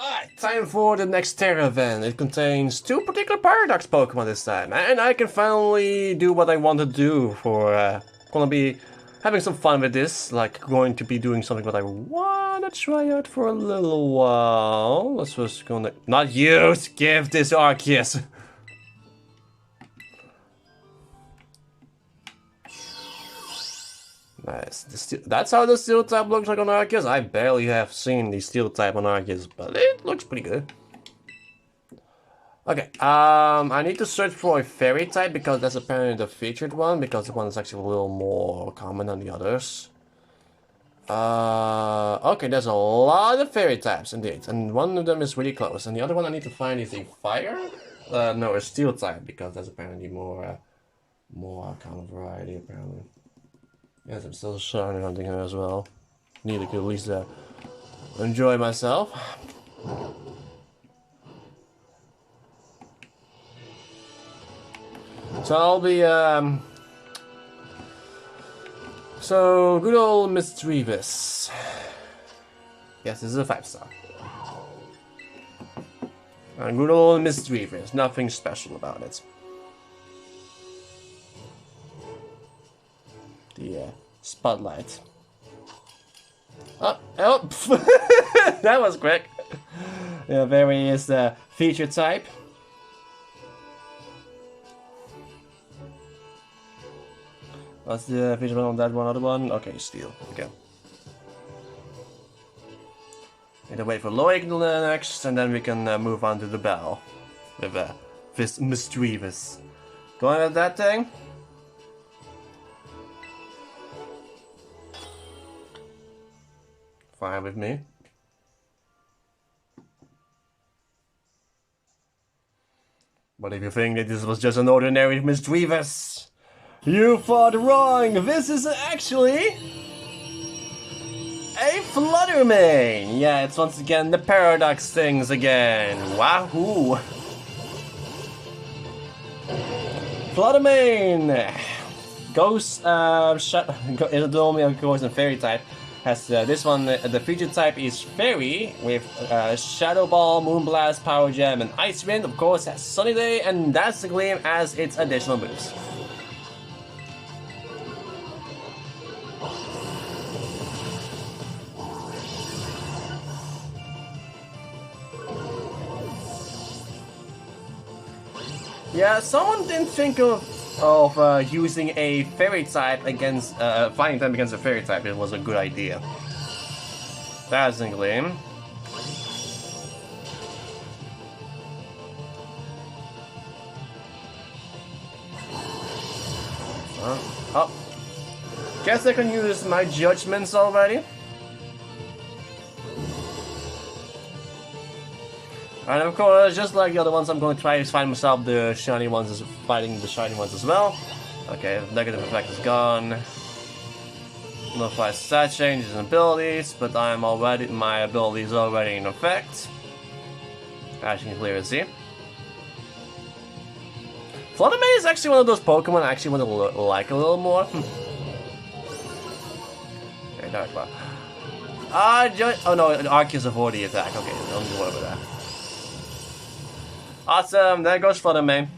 Alright, time for the next Terra event. It contains 2 particular Paradox Pokémon this time, and I can finally do what I want to do for, gonna be having some fun with this, like going to be doing something that I wanna try out for a little while. Let's just gonna, not use, give this Arceus. Nice. That's how the Steel type looks like on Arceus. I barely have seen the Steel type on Arceus, but it looks pretty good. Okay, I need to search for a Fairy type because that's apparently the featured one, because the one is actually a little more common than the others. Okay, there's a lot of Fairy types indeed, and one of them is really close, and the other one I need to find is a Fire? No, a Steel type, because that's apparently more common variety, apparently. Yes, I'm still shiny hunting her as well. Need to at least enjoy myself. So I'll be so good old Misdreavus. Yes, this is a 5-star. Good old Misdreavus. Nothing special about it. The spotlight. Oh, that was quick. Yeah, there he is, the feature type. What's the feature one on that one? Other one? Okay, Steel. Okay. Need to wait for Loic next, and then we can move on to the Bell with this Misdreavus. Going at that thing. Fine with me. But if you think that this was just an ordinary Misdreavus, you thought wrong! This is actually a Fluttermane! Yeah, it's once again the Paradox things again. Wahoo! Fluttermane! Ghost, it'll only of course in Fairy type. Has this one, the feature type is Fairy with Shadow Ball, Moonblast, Power Gem, and Ice Wind. Of course, has Sunny Day and Dazzling Gleam as its additional moves. Yeah, someone didn't think of using a Fairy type against fighting time against a Fairy type. It was a good idea. Dazzling Gleam. Oh, guess I can use my judgments already. And of course, just like the other ones, I'm going to try to find myself the shiny ones, fighting the shiny ones as well. Okay, negative effect is gone. Notify stat changes and abilities, but my ability is already in effect. As you can clearly see. Fluttermane is actually one of those Pokemon I actually want to like a little more. Okay, Dark Claw. Oh no, Arceus avoid the attack. Okay, don't worry about that. Awesome, there goes Fluttermane.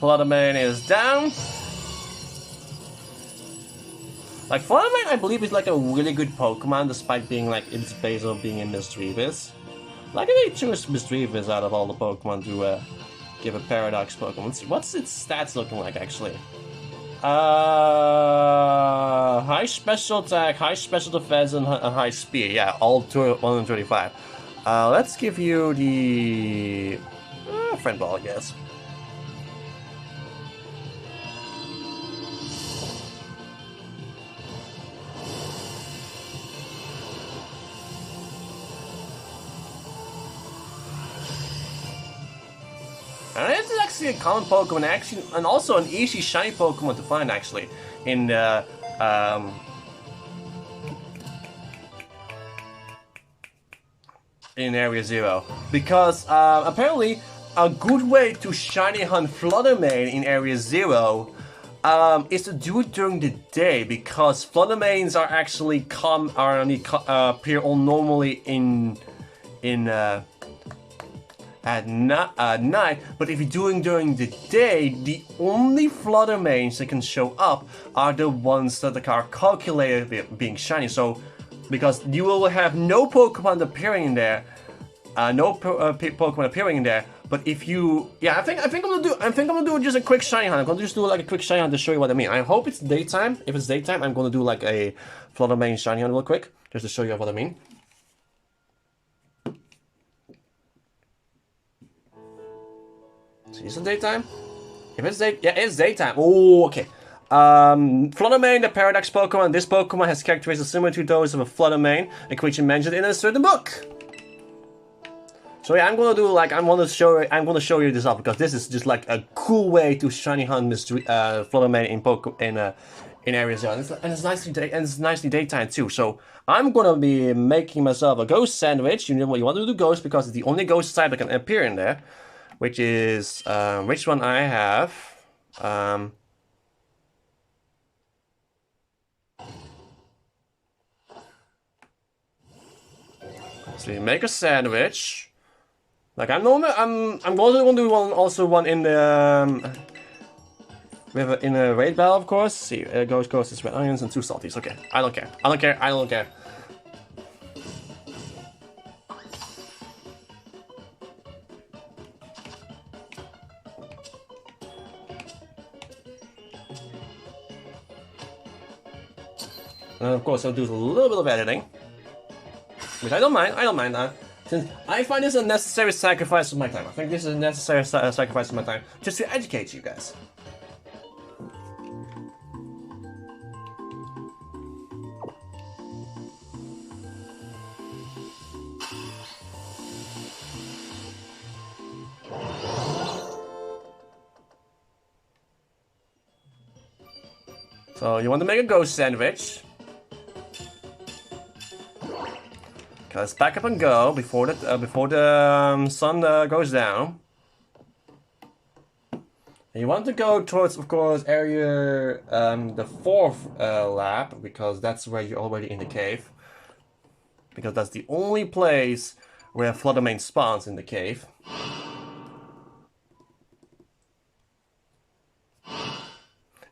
Fluttermane is down. Like, Fluttermane, I believe, is like a really good Pokemon, despite being like its base of being a Misdreavus. Like, they choose Misdreavus out of all the Pokemon to give a Paradox Pokemon. What's its stats looking like, actually? High special attack, high special defense, and high speed. Yeah, all 135. Let's give you the friend ball, I guess. And it's actually a common Pokemon, actually, and also an easy shiny Pokemon to find, actually, in Area Zero, because apparently a good way to shiny hunt Fluttermane in Area Zero is to do it during the day, because Fluttermanes are actually appear all normally at night, but if you're doing during the day, the only Fluttermanes that can show up are the ones that are calculated being shiny. So, because you will have no Pokemon appearing in there, Pokemon appearing in there. But if you, I think I'm gonna do just a quick shiny hunt. I'm gonna just do like a quick shiny hunt to show you what I mean. I hope it's daytime. If it's daytime, I'm gonna do like a Fluttermane shiny hunt real quick, just to show you what I mean. So is it daytime? If it's it's daytime. Oh, okay. Fluttermane, the Paradox Pokémon. This Pokémon has characteristics similar to those of a Fluttermane, a creature mentioned in a certain book. So yeah, I'm gonna show you this off, because this is just like a cool way to shiny hunt mystery Fluttermane in Arizona, and it's nicely daytime too. So I'm gonna be making myself a ghost sandwich. You know what you want to do ghost, because it's the only ghost type that can appear in there, which is which one I have. So you make a sandwich. Like I'm also going to do one in the in a raid battle, of course. See, ghost is red onions and 2 salties. Okay, I don't care. And of course, I'll do a little bit of editing, which I don't mind that. Since I find this a necessary sacrifice of my time. I think this is a necessary sacrifice of my time, just to educate you guys. So you want to make a ghost sandwich. Let's back up and go before the sun goes down. And you want to go towards, of course, area the 4th lab, because that's where you're already in the cave. Because that's the only place where Fluttermane spawns, in the cave.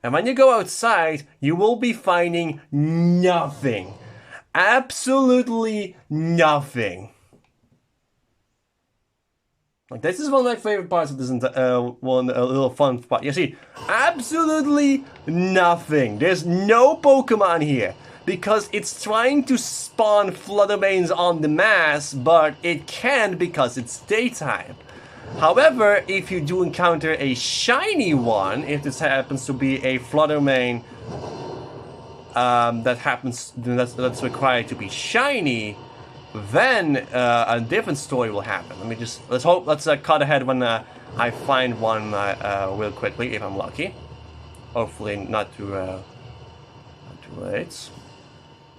And when you go outside, you will be finding nothing. Absolutely nothing. Like, this is one of my favorite parts of this one little fun spot. You see, absolutely nothing. There's no Pokemon here, because it's trying to spawn Fluttermanes on the mass, but it can't because it's daytime. However, if you do encounter a shiny one, if this happens to be a Fluttermane that's required to be shiny, then a different story will happen. Let's cut ahead when I find one real quickly, if I'm lucky. Hopefully not too late.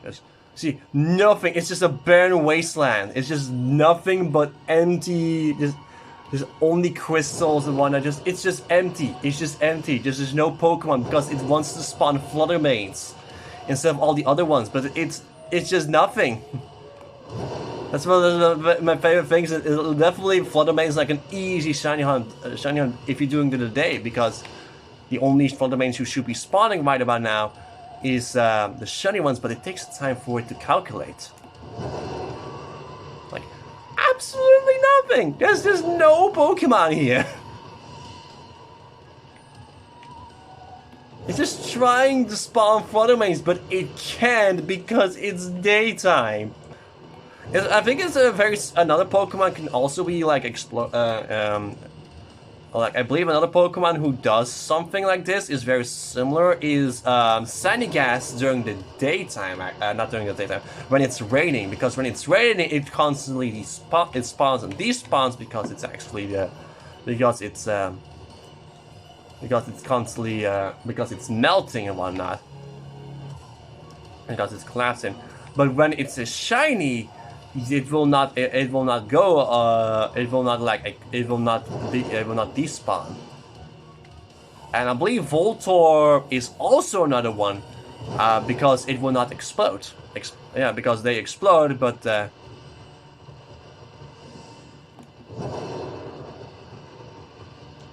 Just see, nothing. It's just a barren wasteland. It's just nothing but empty. There's only crystals and whatnot. It's just empty. It's just empty. There's no Pokemon, because it wants to spawn Fluttermanes instead of all the other ones, but it's just nothing. That's one of my favorite things. It'll definitely Fluttermane is like an easy shiny hunt if you're doing it in the day, because the only Fluttermanes who should be spawning right about now is the shiny ones, but it takes time for it to calculate. Like, absolutely nothing. There's just no Pokemon here. It's just trying to spawn Fluttermanes, but it can't because it's daytime. I think it's another Pokemon can also be like like I believe another Pokemon who does something like this is very similar is Sandygast during the daytime, not during the daytime, when it's raining, because when it's raining it constantly spawns and despawns because it's actually because it's constantly because it's melting and whatnot, because it's collapsing. But when it's a shiny, it will not despawn. And I believe Voltorb is also another one, because it will not explode. Yeah, because they explode, but...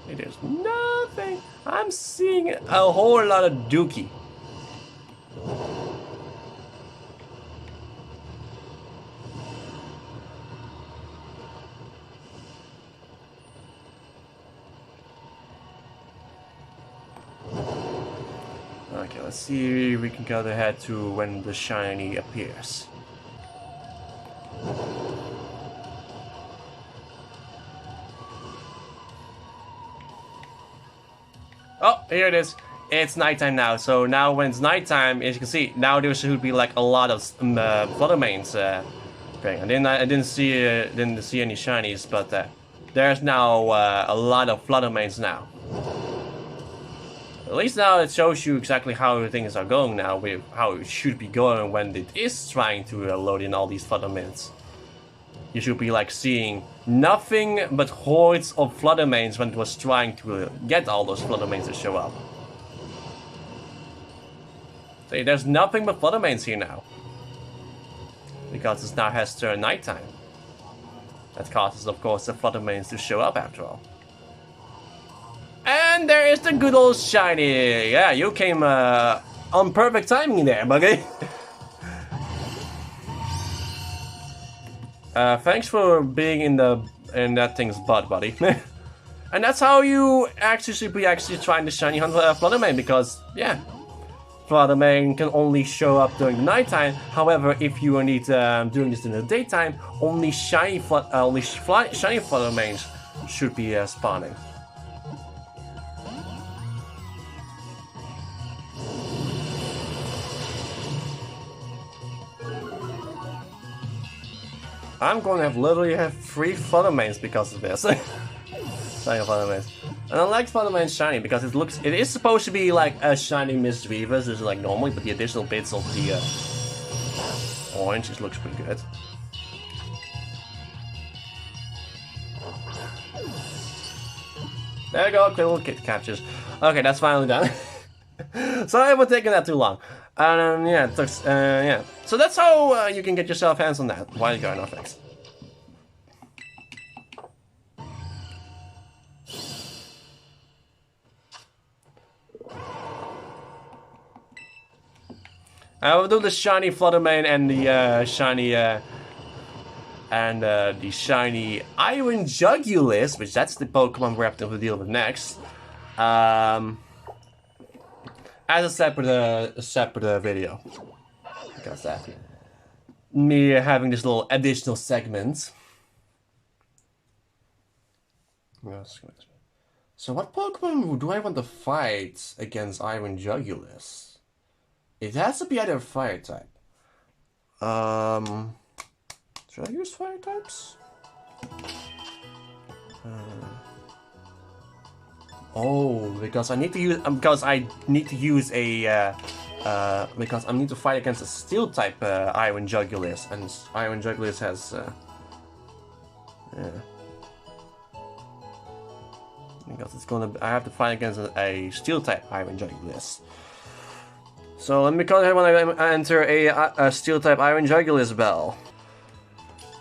It is nothing. I'm seeing a whole lot of Dookie. Okay, let's see if we can go ahead to when the shiny appears. Oh, here it is. It's nighttime now, so now when it's nighttime, as you can see, now there should be like a lot of Fluttermanes thing. I didn't see any shinies, but there's now a lot of Fluttermanes now. At least now it shows you exactly how things are going now, with how it should be going when it is trying to load in all these Fluttermanes. You should be like seeing nothing but hordes of Fluttermanes when it was trying to get all those Fluttermanes to show up. See, there's nothing but Fluttermanes here now. Because it now has turned nighttime. That causes, of course, the Fluttermanes to show up after all. And there is the good old shiny. Yeah, you came on perfect timing there, Buggy. Thanks for being in that thing's butt, buddy. And that's how you actually should be trying to shiny hunt Fluttermane, because yeah, Fluttermane can only show up during the nighttime. However, if you are indeed doing this in the daytime, only shiny Fluttermanes should be spawning. I'm going to literally have 3 Fluttermanes because of this. Shiny Fluttermanes. And I like Fluttermane shiny because it is supposed to be like a shiny Misdreavus, just like normally, but the additional bits of the orange just looks pretty good. There we go, quick little kit captures. Okay, that's finally done. Sorry for taking that too long. Yeah, it looks, yeah. So that's how you can get yourself hands on that while you're going off X. I will do the shiny Fluttermane and the shiny Iron Jugulis, which that's the Pokemon we're having to deal with next. As a separate video, because me having this little additional segment. So what Pokemon do I want to fight against Iron Jugulis? It has to be either fire type. Should I use fire types? Oh, because I need to use a because I need to fight against a steel type Iron Jugulis, and Iron Jugulis has yeah. Because I have to fight against a steel type Iron Jugulis. So let me go ahead when I enter a steel type Iron Jugulis bell.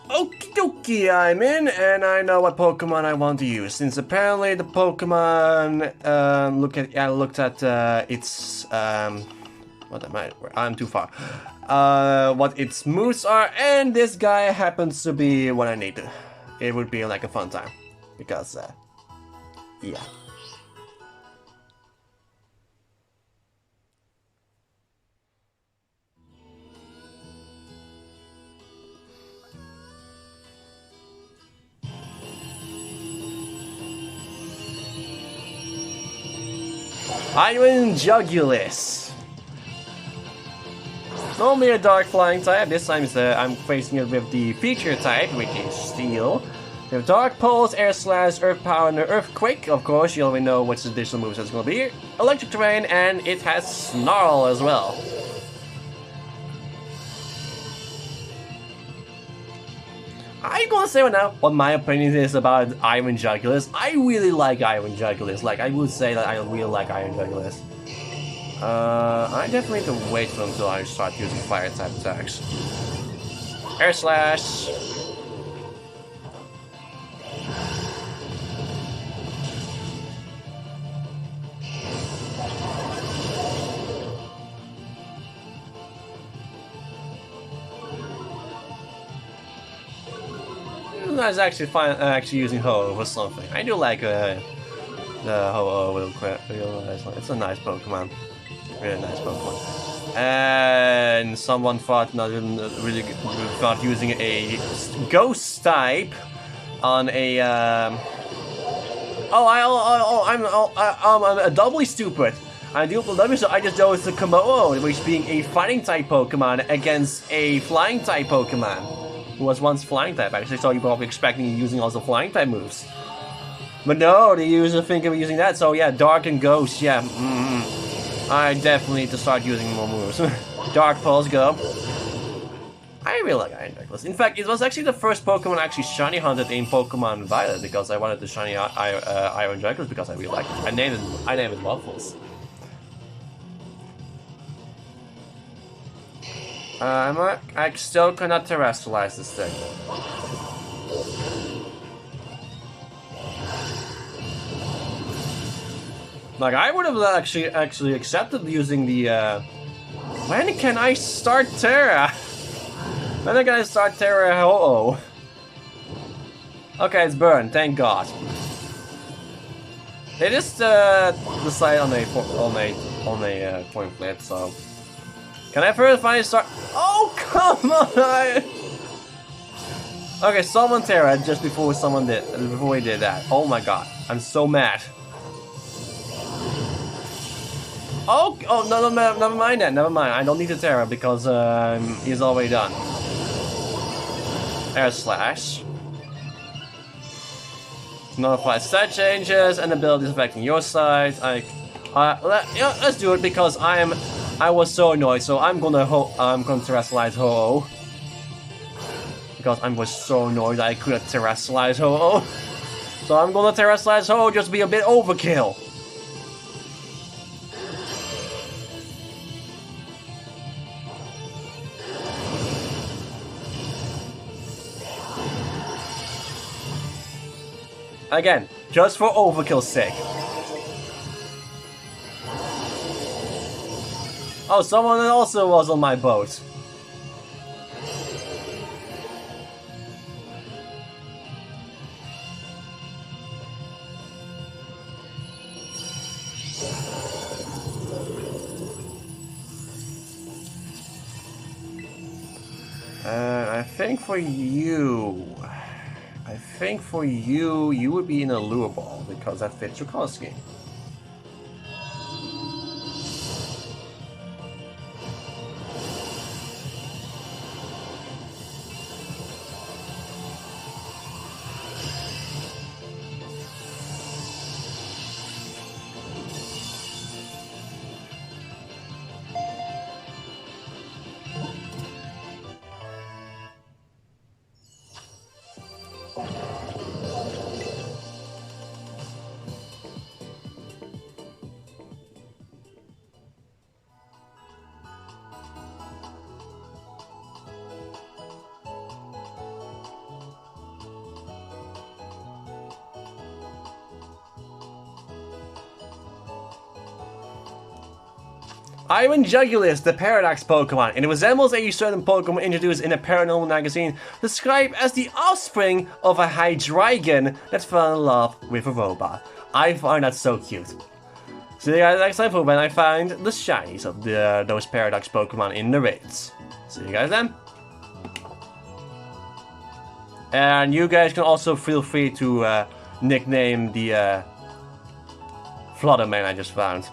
Okie dokie, I'm in, and I know what Pokemon I want to use. Since apparently the Pokemon I looked at its what am I? I'm too far. What its moves are, and this guy happens to be what I need. It would be like a fun time because yeah. Iron Jugulis. Normally a dark flying type. This time I'm facing it with the feature type, which is Steel. We have Dark Pulse, Air Slash, Earth Power, and Earthquake. Of course, you already know which additional moves it's going to be. Electric Terrain, and it has Snarl as well. I'm gonna say right now what my opinion is about Iron Jugulis. I really like Iron Jugulis. Like, I would say that I really like Iron Jugulis. I definitely need to wait until I start using fire type attacks. Air Slash. I was actually actually using Ho-Oh for something. I do like the Ho-Oh real quick. It's a nice Pokemon. Really nice Pokemon. And someone thought not using a Ghost type on a. I'm doubly stupid. I just chose the Komodo, which being a fighting type Pokemon against a flying type Pokemon. Who was once flying type, actually, so you're probably expecting using also flying type moves. But no, they usually think of using that, so yeah, Dark and Ghost, yeah. I definitely need to start using more moves. Dark Pulse, go. I really like Iron Jugulis. In fact, it was actually the first Pokemon I actually shiny hunted in Pokemon Violet because I wanted to shiny Iron Jugulis because I really liked it. I named it Waffles. I still cannot terrestrialize this thing. Like, I would have actually accepted using the, when can I start Terra? When can I start Terra Ho-Oh? Okay, it's burned, thank God. It is decide on a point flip, so. Can I first finally start? Oh, come on! Okay, summon Terra just before we did that. Oh my God, I'm so mad. Oh, no, never mind that. Never mind. I don't need the Terra because he's already done. Air Slash. Notify stat changes and abilities affecting your side. Let's do it because I was so annoyed, so I'm gonna terrestrialize Ho-Oh. Because I was so annoyed that I couldn't terrestrialize Ho-Oh. So I'm gonna terrestrialize Ho-Oh just to be a bit overkill. Again, just for overkill's sake. Oh, someone also was on my boat. I think for you would be in a lure ball because that fits your color scheme. Iron Jugulis, the Paradox Pokémon, and it resembles a certain Pokémon introduced in a Paranormal magazine, described as the offspring of a Hydreigon that fell in love with a robot. I find that so cute. See you guys next time for when I find the shinies of those Paradox Pokémon in the raids. See you guys then. And you guys can also feel free to nickname the Flutter man I just found.